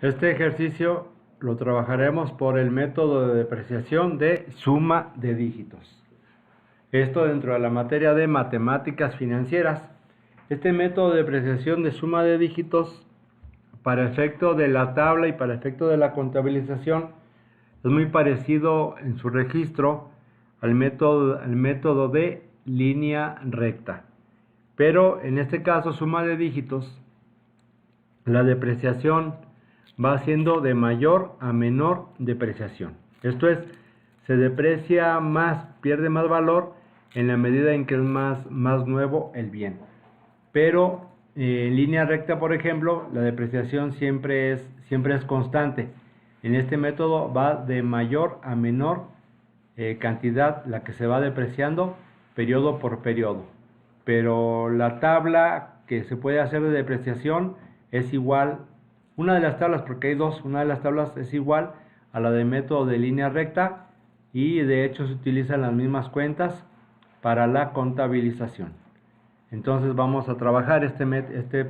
Este ejercicio lo trabajaremos por el método de depreciación de suma de dígitos. Esto dentro de la materia de matemáticas financieras. Este método de depreciación de suma de dígitos, para efecto de la tabla y para efecto de la contabilización, es muy parecido en su registro al método de línea recta. Pero en este caso, suma de dígitos, la depreciación va siendo de mayor a menor depreciación. Esto es, se deprecia más, pierde más valor en la medida en que es más nuevo el bien. Pero en línea recta, por ejemplo, la depreciación siempre es constante. En este método va de mayor a menor cantidad la que se va depreciando periodo por periodo. Pero la tabla que se puede hacer de depreciación es igual, una de las tablas, porque hay dos, una de las tablas es igual a la del método de línea recta, y de hecho se utilizan las mismas cuentas para la contabilización. Entonces vamos a trabajar este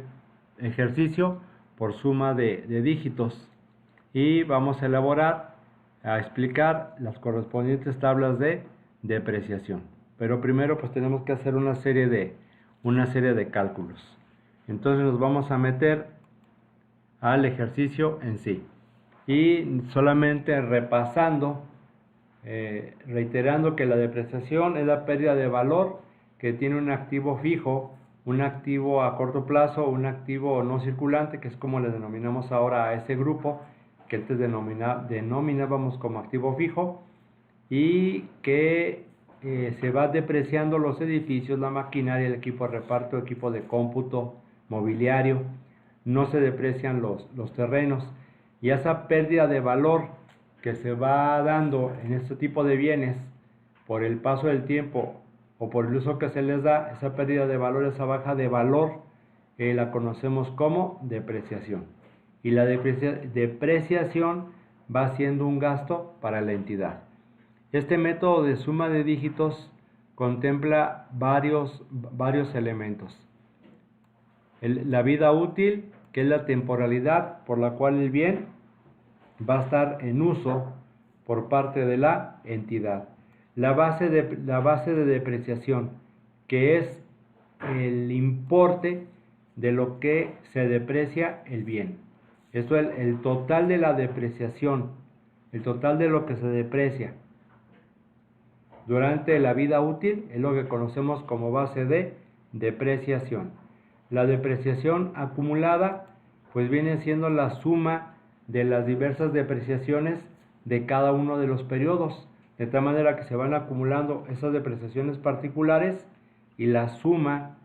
ejercicio por suma de dígitos, y vamos a elaborar, a explicar las correspondientes tablas de depreciación. Pero primero pues tenemos que hacer una serie de cálculos. Entonces nos vamos a meter al ejercicio en sí, y solamente repasando, reiterando que la depreciación es la pérdida de valor que tiene un activo fijo, un activo a corto plazo, un activo no circulante, que es como le denominamos ahora a ese grupo que antes denominábamos como activo fijo, y que se va depreciando los edificios, la maquinaria, el equipo de reparto, equipo de cómputo, mobiliario. No se deprecian los terrenos, y esa pérdida de valor que se va dando en este tipo de bienes por el paso del tiempo o por el uso que se les da, esa pérdida de valor, esa baja de valor, la conocemos como depreciación. Y la depreciación va siendo un gasto para la entidad. Este método de suma de dígitos contempla varios elementos. La vida útil, que es la temporalidad por la cual el bien va a estar en uso por parte de la entidad. La base de depreciación, que es el importe de lo que se deprecia el bien. Esto es el total de la depreciación, el total de lo que se deprecia durante la vida útil, es lo que conocemos como base de depreciación. La depreciación acumulada pues viene siendo la suma de las diversas depreciaciones de cada uno de los periodos, de tal manera que se van acumulando esas depreciaciones particulares, y la suma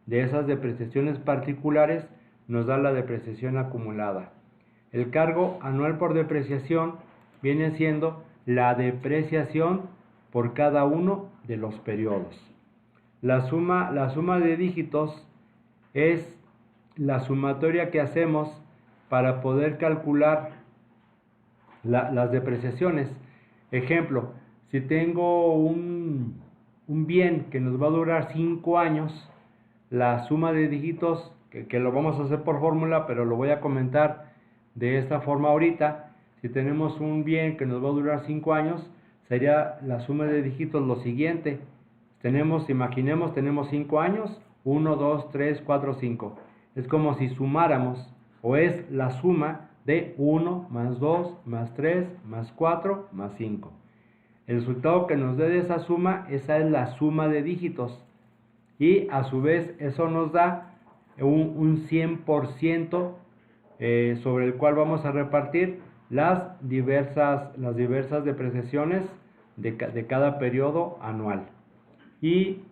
de esas depreciaciones particulares nos da la depreciación acumulada. El cargo anual por depreciación viene siendo la depreciación por cada uno de los periodos. La suma de dígitos es la sumatoria que hacemos para poder calcular las depreciaciones. Ejemplo, si tengo un bien que nos va a durar 5 años, la suma de dígitos, que lo vamos a hacer por fórmula, pero lo voy a comentar de esta forma ahorita. Si tenemos un bien que nos va a durar 5 años, sería la suma de dígitos lo siguiente. Imaginemos, tenemos 5 años, 1, 2, 3, 4, 5. Es como si sumáramos, o es la suma de 1 más 2 más 3 más 4 más 5. El resultado que nos dé de esa suma, esa es la suma de dígitos. Y a su vez eso nos da un 100% sobre el cual vamos a repartir las diversas depreciaciones de cada periodo anual. Y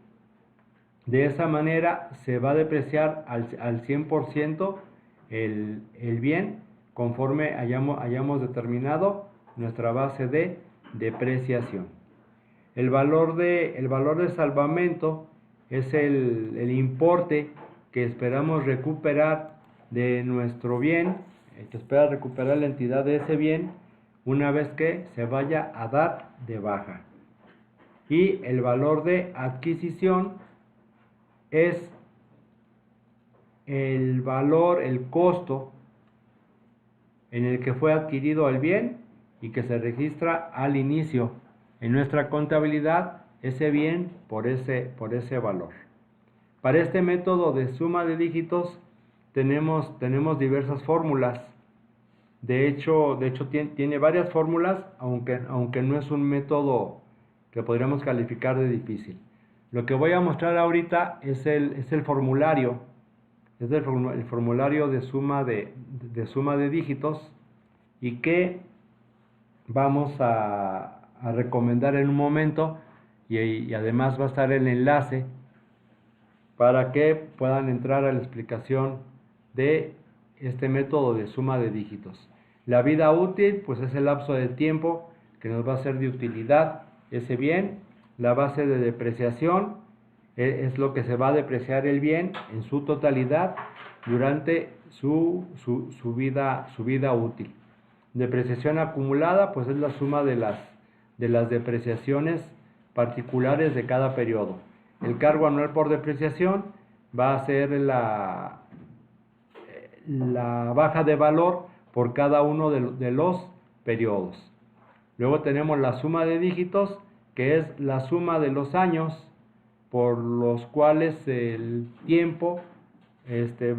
de esa manera se va a depreciar al 100% el bien, conforme hayamos determinado nuestra base de depreciación. El valor de salvamento es el importe que esperamos recuperar de nuestro bien, que espera recuperar la entidad de ese bien una vez que se vaya a dar de baja. Y el valor de adquisición es el costo en el que fue adquirido el bien y que se registra al inicio en nuestra contabilidad ese bien por ese valor. Para este método de suma de dígitos tenemos diversas fórmulas. De hecho tiene varias fórmulas, aunque no es un método que podríamos calificar de difícil. Lo que voy a mostrar ahorita es el formulario. Es el formulario de suma de dígitos, y que vamos a recomendar en un momento, y además va a estar el enlace para que puedan entrar a la explicación de este método de suma de dígitos. La vida útil, pues es el lapso de tiempo que nos va a ser de utilidad ese bien. La base de depreciación es lo que se va a depreciar el bien en su totalidad durante su vida útil. Depreciación acumulada, pues es la suma de las depreciaciones particulares de cada periodo. El cargo anual por depreciación va a ser la baja de valor por cada uno de los periodos. Luego tenemos la suma de dígitos, que es la suma de los años por los cuales el tiempo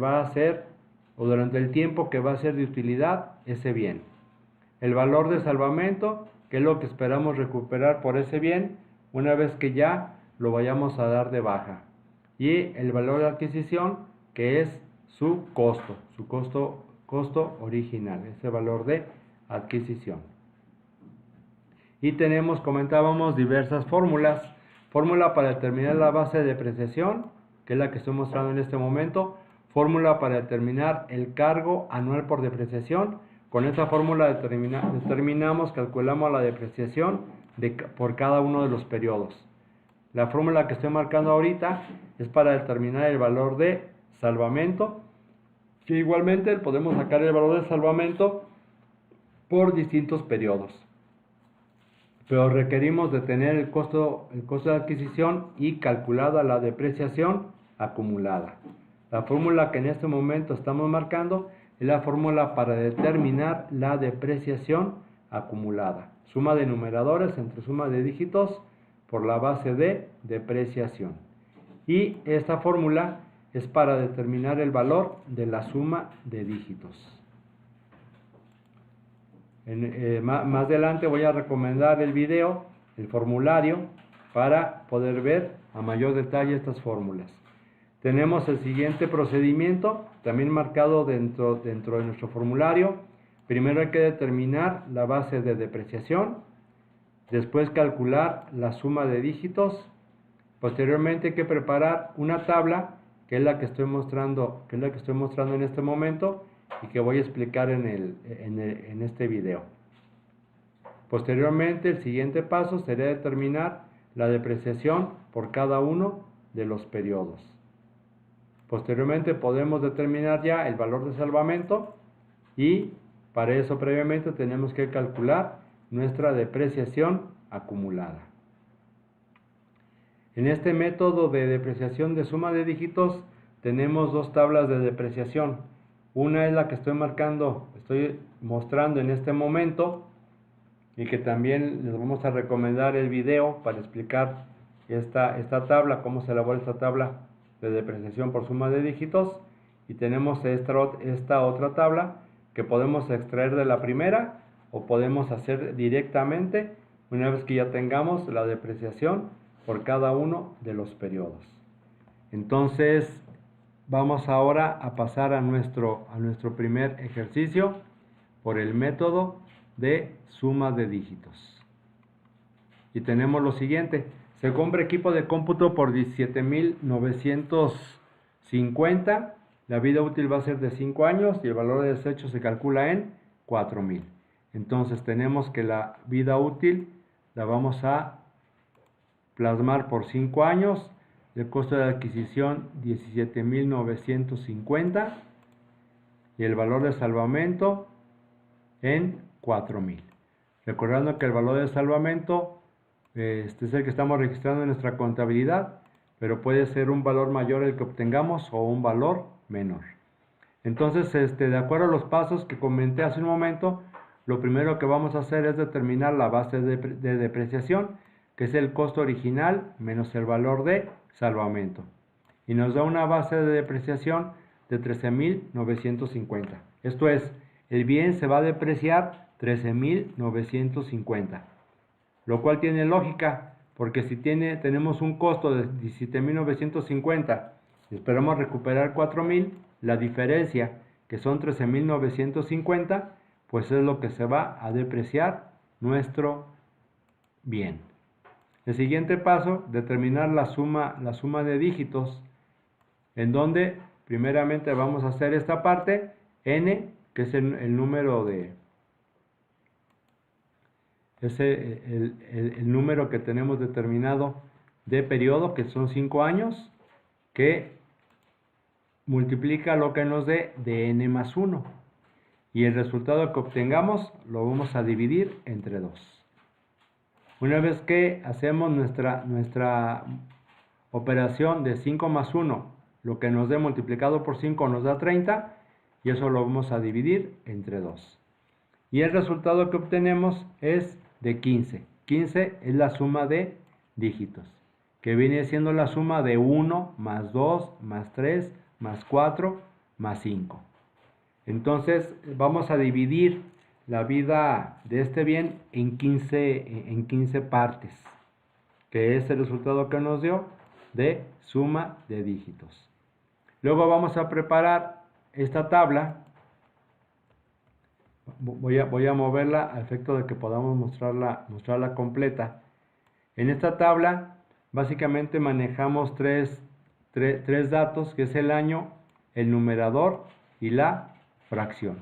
va a ser, o durante el tiempo que va a ser de utilidad ese bien. El valor de salvamento, que es lo que esperamos recuperar por ese bien una vez que ya lo vayamos a dar de baja. Y el valor de adquisición, que es su costo original, ese valor de adquisición. Y comentábamos diversas fórmulas. Fórmula para determinar la base de depreciación, que es la que estoy mostrando en este momento. Fórmula para determinar el cargo anual por depreciación. Con esta fórmula calculamos la depreciación por cada uno de los periodos. La fórmula que estoy marcando ahorita es para determinar el valor de salvamento, que igualmente podemos sacar el valor de salvamento por distintos periodos. Pero requerimos de tener el costo de adquisición y calculada la depreciación acumulada. La fórmula que en este momento estamos marcando es la fórmula para determinar la depreciación acumulada. Suma de numeradores entre suma de dígitos por la base de depreciación. Y esta fórmula es para determinar el valor de la suma de dígitos. Más adelante voy a recomendar el video, el formulario, para poder ver a mayor detalle estas fórmulas. Tenemos el siguiente procedimiento, también marcado dentro de nuestro formulario. Primero hay que determinar la base de depreciación, después calcular la suma de dígitos. Posteriormente hay que preparar una tabla, que es la que estoy mostrando en este momento y que voy a explicar en este video. Posteriormente, el siguiente paso sería determinar la depreciación por cada uno de los periodos. Posteriormente podemos determinar ya el valor de salvamento, y para eso previamente tenemos que calcular nuestra depreciación acumulada. En este método de depreciación de suma de dígitos tenemos dos tablas de depreciación. Una es la que estoy mostrando en este momento, y que también les vamos a recomendar el video para explicar esta tabla, cómo se elabora esta tabla de depreciación por suma de dígitos. Y tenemos esta otra tabla que podemos extraer de la primera, o podemos hacer directamente una vez que ya tengamos la depreciación por cada uno de los periodos. Entonces vamos ahora a pasar a nuestro primer ejercicio por el método de suma de dígitos. Y tenemos lo siguiente: se compra equipo de cómputo por 17,950. La vida útil va a ser de 5 años y el valor de desecho se calcula en 4,000. Entonces tenemos que la vida útil la vamos a plasmar por 5 años. El costo de adquisición 17,950 y el valor de salvamento en 4,000. Recordando que el valor de salvamento es el que estamos registrando en nuestra contabilidad, pero puede ser un valor mayor el que obtengamos o un valor menor. Entonces, de acuerdo a los pasos que comenté hace un momento, lo primero que vamos a hacer es determinar la base de depreciación, que es el costo original menos el valor de salvamento. Y nos da una base de depreciación de 13.950. Esto es, el bien se va a depreciar 13.950. Lo cual tiene lógica, porque si tenemos un costo de 17.950 y esperamos recuperar 4.000, la diferencia, que son 13.950, pues es lo que se va a depreciar nuestro bien. El siguiente paso, determinar la suma de dígitos, en donde primeramente vamos a hacer esta parte, n, que es el número el número que tenemos determinado de periodo, que son 5 años, que multiplica lo que nos dé de n más 1. Y el resultado que obtengamos lo vamos a dividir entre 2. Una vez que hacemos nuestra operación de 5 más 1, lo que nos dé multiplicado por 5 nos da 30, y eso lo vamos a dividir entre 2. Y el resultado que obtenemos es de 15. 15 es la suma de dígitos, que viene siendo la suma de 1 más 2 más 3 más 4 más 5. Entonces vamos a dividir la vida de este bien en 15 partes, que es el resultado que nos dio de suma de dígitos. Luego vamos a preparar esta tabla. Voy a moverla a efecto de que podamos mostrarla completa. En esta tabla básicamente manejamos tres datos, que es el año, el numerador y la fracción.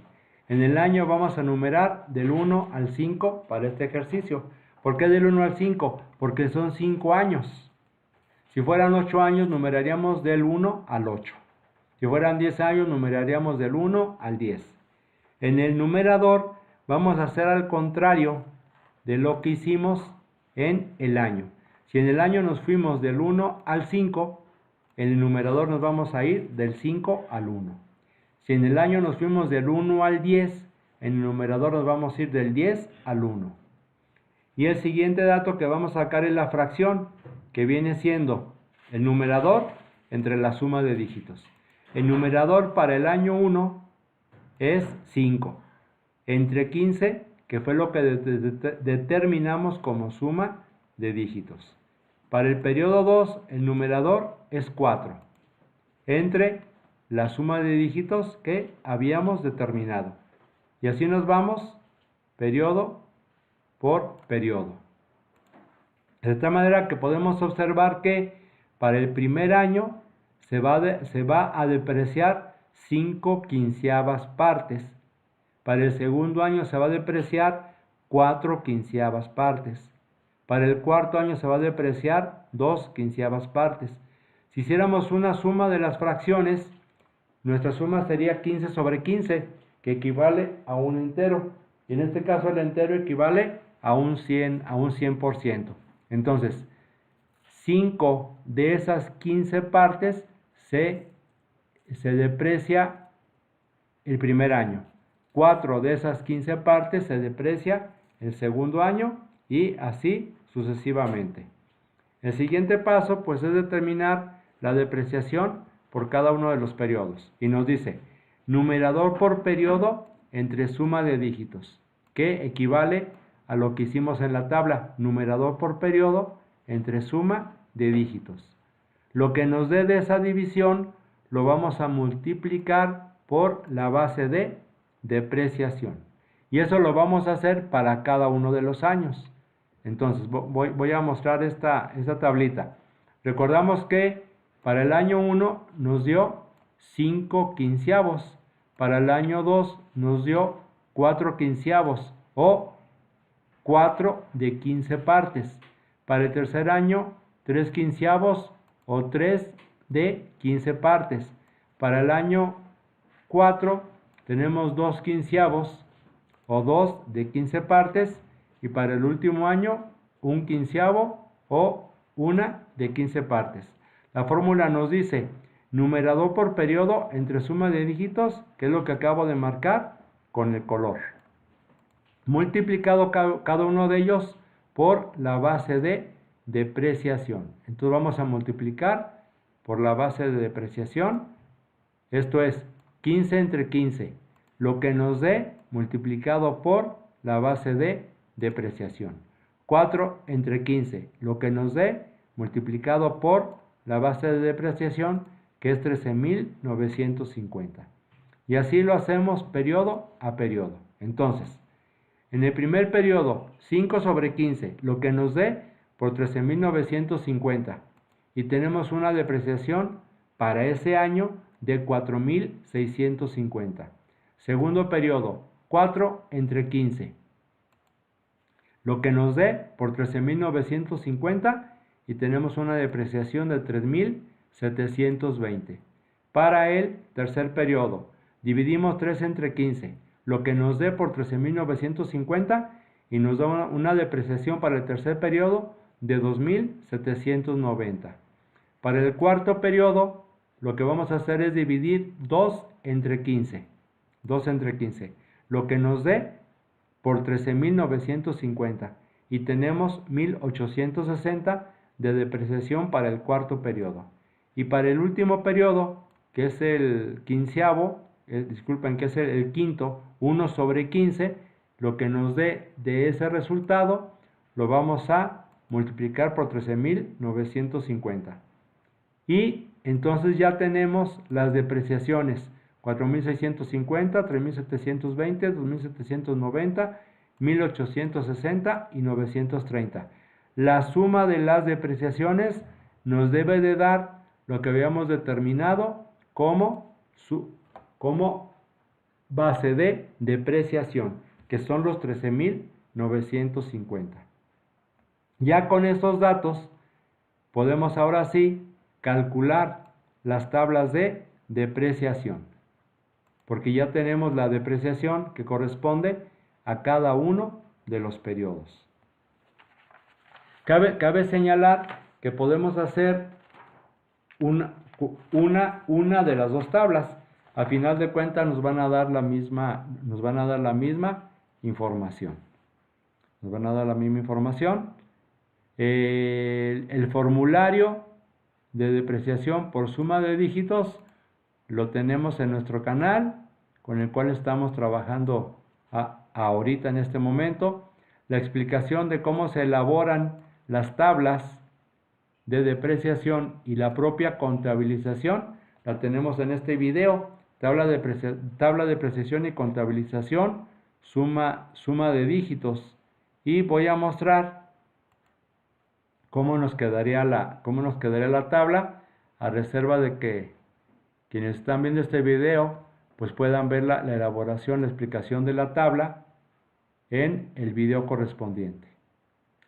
En el año vamos a numerar del 1 al 5 para este ejercicio. ¿Por qué del 1 al 5? Porque son 5 años. Si fueran 8 años, numeraríamos del 1 al 8. Si fueran 10 años, numeraríamos del 1 al 10. En el numerador vamos a hacer al contrario de lo que hicimos en el año. Si en el año nos fuimos del 1 al 5, en el numerador nos vamos a ir del 5 al 1. Si en el año nos fuimos del 1 al 10, en el numerador nos vamos a ir del 10 al 1. Y el siguiente dato que vamos a sacar es la fracción, que viene siendo el numerador entre la suma de dígitos. El numerador para el año 1 es 5, entre 15, que fue lo que determinamos como suma de dígitos. Para el periodo 2, el numerador es 4, entre la suma de dígitos que habíamos determinado. Y así nos vamos periodo por periodo. De esta manera que podemos observar que para el primer año se va a depreciar 5 quinceavas partes. Para el segundo año se va a depreciar 4 quinceavas partes. Para el cuarto año se va a depreciar 2 quinceavas partes. Si hiciéramos una suma de las fracciones, nuestra suma sería 15 sobre 15, que equivale a un entero. Y en este caso el entero equivale a un 100%. Entonces, 5 de esas 15 partes se deprecia el primer año. 4 de esas 15 partes se deprecia el segundo año y así sucesivamente. El siguiente paso pues es determinar la depreciación por cada uno de los periodos. Y nos dice, numerador por periodo entre suma de dígitos, que equivale a lo que hicimos en la tabla, numerador por periodo entre suma de dígitos. Lo que nos dé de esa división lo vamos a multiplicar por la base de depreciación. Y eso lo vamos a hacer para cada uno de los años. Entonces voy a mostrar esta tablita. Recordamos que para el año 1 nos dio 5 quinceavos. Para el año 2 nos dio 4 quinceavos o 4 de 15 partes. Para el tercer año 3 quinceavos o 3 de 15 partes. Para el año 4 tenemos 2 quinceavos o 2 de 15 partes. Y para el último año 1 quinceavo o 1 de 15 partes. La fórmula nos dice, numerador por periodo entre suma de dígitos, que es lo que acabo de marcar con el color, multiplicado cada uno de ellos por la base de depreciación. Entonces vamos a multiplicar por la base de depreciación, esto es 15 entre 15, lo que nos dé multiplicado por la base de depreciación. 4 entre 15, lo que nos dé multiplicado por la base de depreciación, que es 13.950. Y así lo hacemos periodo a periodo. Entonces, en el primer periodo, 5 sobre 15, lo que nos dé por 13.950. Y tenemos una depreciación para ese año de 4.650. Segundo periodo, 4 entre 15, lo que nos dé por 13.950 y tenemos una depreciación de 3.720. Para el tercer periodo, dividimos 3 entre 15, lo que nos dé por 13.950 y nos da una depreciación para el tercer periodo de 2.790. Para el cuarto periodo, lo que vamos a hacer es dividir 2 entre 15, lo que nos dé por 13.950 y tenemos 1.860 de depreciación para el cuarto periodo. Y para el último periodo, que es el quinceavo, que es el quinto, 1 sobre 15, lo que nos dé de ese resultado lo vamos a multiplicar por 13.950. Y entonces ya tenemos las depreciaciones: 4.650, 3.720, 2.790, 1.860 y 930. La suma de las depreciaciones nos debe de dar lo que habíamos determinado como base de depreciación, que son los 13.950. Ya con estos datos podemos ahora sí calcular las tablas de depreciación, porque ya tenemos la depreciación que corresponde a cada uno de los periodos. Cabe señalar que podemos hacer una de las dos tablas. A final de cuentas nos van a dar la misma información. El formulario de depreciación por suma de dígitos lo tenemos en nuestro canal, con el cual estamos trabajando ahorita en este momento. La explicación de cómo se elaboran las tablas de depreciación y la propia contabilización la tenemos en este video. Tabla de depreciación y contabilización, suma de dígitos, y voy a mostrar cómo nos quedaría la tabla, a reserva de que quienes están viendo este video pues puedan ver la elaboración, la explicación de la tabla en el video correspondiente.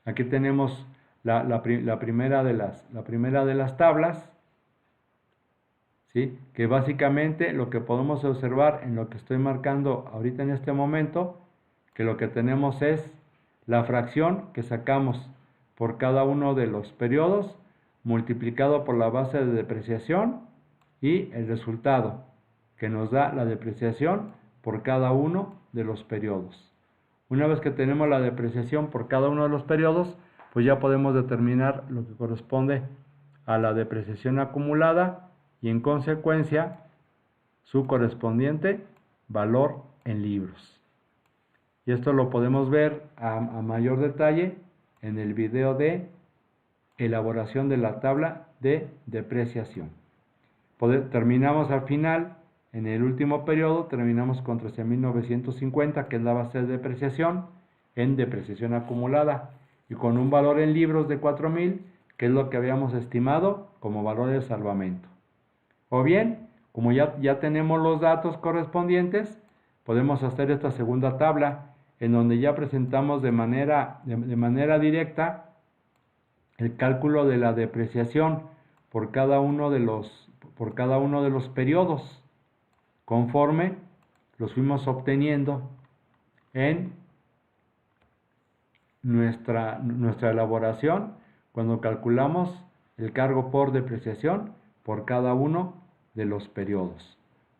Aquí tenemos la primera de las tablas, ¿sí? Que básicamente lo que podemos observar en lo que estoy marcando ahorita en este momento, que lo que tenemos es la fracción que sacamos por cada uno de los periodos multiplicado por la base de depreciación y el resultado que nos da la depreciación por cada uno de los periodos. Una vez que tenemos la depreciación por cada uno de los periodos, pues ya podemos determinar lo que corresponde a la depreciación acumulada y en consecuencia su correspondiente valor en libros. Y esto lo podemos ver a mayor detalle en el video de elaboración de la tabla de depreciación. Terminamos al final, en el último periodo, terminamos con 13.950, que es la base de depreciación, en depreciación acumulada, y con un valor en libros de 4.000, que es lo que habíamos estimado como valor de salvamento. O bien, como ya tenemos los datos correspondientes, podemos hacer esta segunda tabla, en donde ya presentamos de manera directa el cálculo de la depreciación por cada uno de los periodos, conforme los fuimos obteniendo en nuestra elaboración, cuando calculamos el cargo por depreciación por cada uno de los periodos.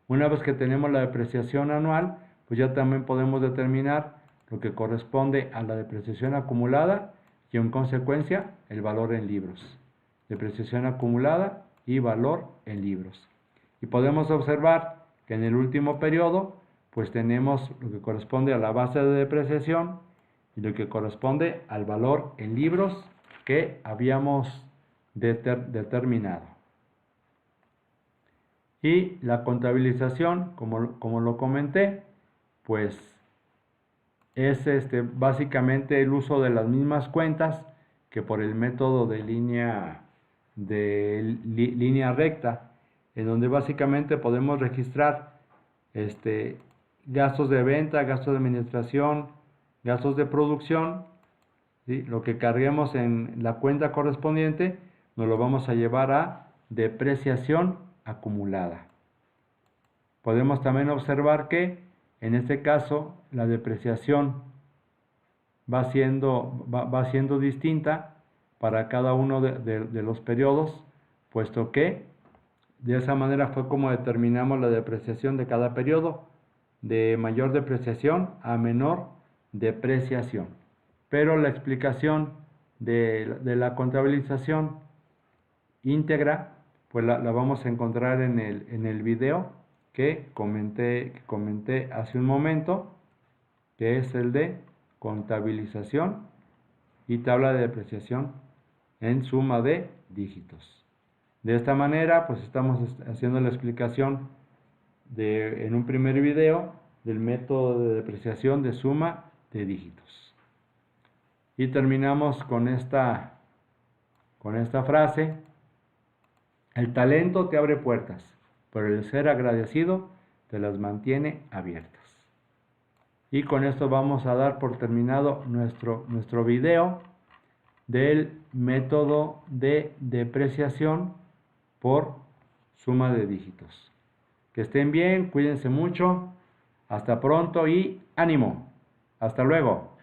Una vez que tenemos la depreciación anual, pues ya también podemos determinar lo que corresponde a la depreciación acumulada y en consecuencia el valor en libros. Depreciación acumulada y valor en libros. Y podemos observar que en el último periodo pues tenemos lo que corresponde a la base de depreciación y lo que corresponde al valor en libros que habíamos determinado. Y la contabilización, como lo comenté, pues es básicamente el uso de las mismas cuentas que por el método de línea recta, en donde básicamente podemos registrar gastos de venta, gastos de administración, gastos de producción, ¿sí? Lo que carguemos en la cuenta correspondiente nos lo vamos a llevar a depreciación acumulada. Podemos también observar que en este caso la depreciación va siendo distinta para cada uno de los periodos, puesto que de esa manera fue como determinamos la depreciación de cada periodo, de mayor depreciación a menor depreciación. Pero la explicación de la contabilización íntegra pues la vamos a encontrar en el video que comenté hace un momento, que es el de contabilización y tabla de depreciación en suma de dígitos. De esta manera pues estamos haciendo la explicación en un primer video del método de depreciación de suma de dígitos. Y terminamos con esta frase: el talento te abre puertas, pero el ser agradecido te las mantiene abiertas. Y con esto vamos a dar por terminado nuestro video del método de depreciación por suma de dígitos. Que estén bien, cuídense mucho, hasta pronto y ánimo. Hasta luego.